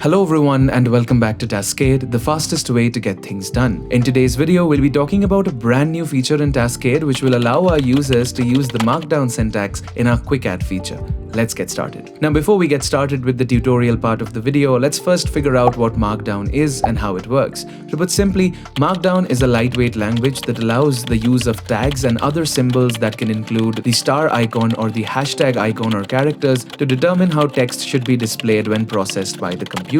Hello everyone and welcome back to Taskade, the fastest way to get things done. In today's video, we'll be talking about a brand new feature in Taskade which will allow our users to use the Markdown syntax in our quick add feature. Let's get started. Now before we get started with the tutorial part of the video, let's first figure out what Markdown is and how it works. To put simply, Markdown is a lightweight language that allows the use of tags and other symbols that can include the star icon or the hashtag icon or characters to determine how text should be displayed when processed by the computer.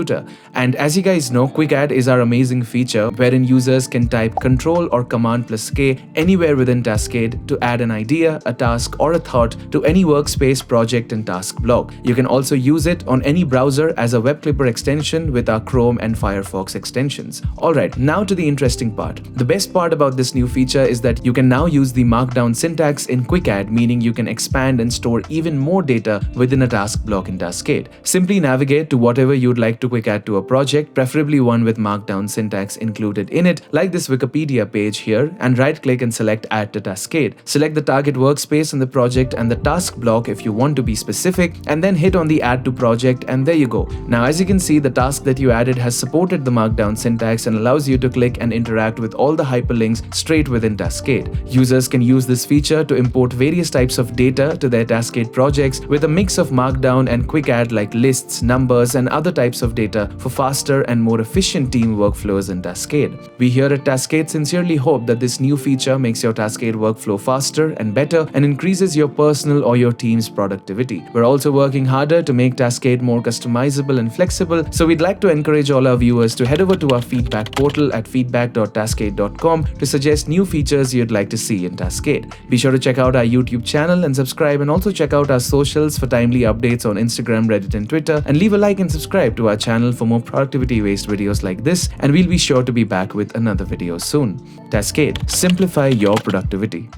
And as you guys know, quick add is our amazing feature wherein users can type Ctrl or Command plus K anywhere within Taskade to add an idea, a task, or a thought to any workspace, project, and task block. You can also use it on any browser as a web clipper extension with our Chrome and Firefox extensions. Alright, now to the interesting part. The best part about this new feature is that you can now use the Markdown syntax in quick add, meaning you can expand and store even more data within a task block in Taskade. Simply navigate to whatever you'd like to quick add to a project, preferably one with Markdown syntax included in it, like this Wikipedia page here, and right click and select Add to Taskade. Select the target workspace in the project and the task block if you want to be specific, and then hit on the Add to Project, and there you go. Now as you can see, the task that you added has supported the Markdown syntax and allows you to click and interact with all the hyperlinks straight within Taskade. Users can use this feature to import various types of data to their Taskade projects with a mix of Markdown and quick add like lists, numbers, and other types of data for faster and more efficient team workflows in Taskade. We here at Taskade sincerely hope that this new feature makes your Taskade workflow faster and better and increases your personal or your team's productivity. We're also working harder to make Taskade more customizable and flexible, so we'd like to encourage all our viewers to head over to our feedback portal at feedback.taskade.com to suggest new features you'd like to see in Taskade. Be sure to check out our YouTube channel and subscribe, and also check out our socials for timely updates on Instagram, Reddit, and Twitter, and leave a like and subscribe to our channel for more productivity-based videos like this, and we'll be sure to be back with another video soon. Taskade, simplify your productivity.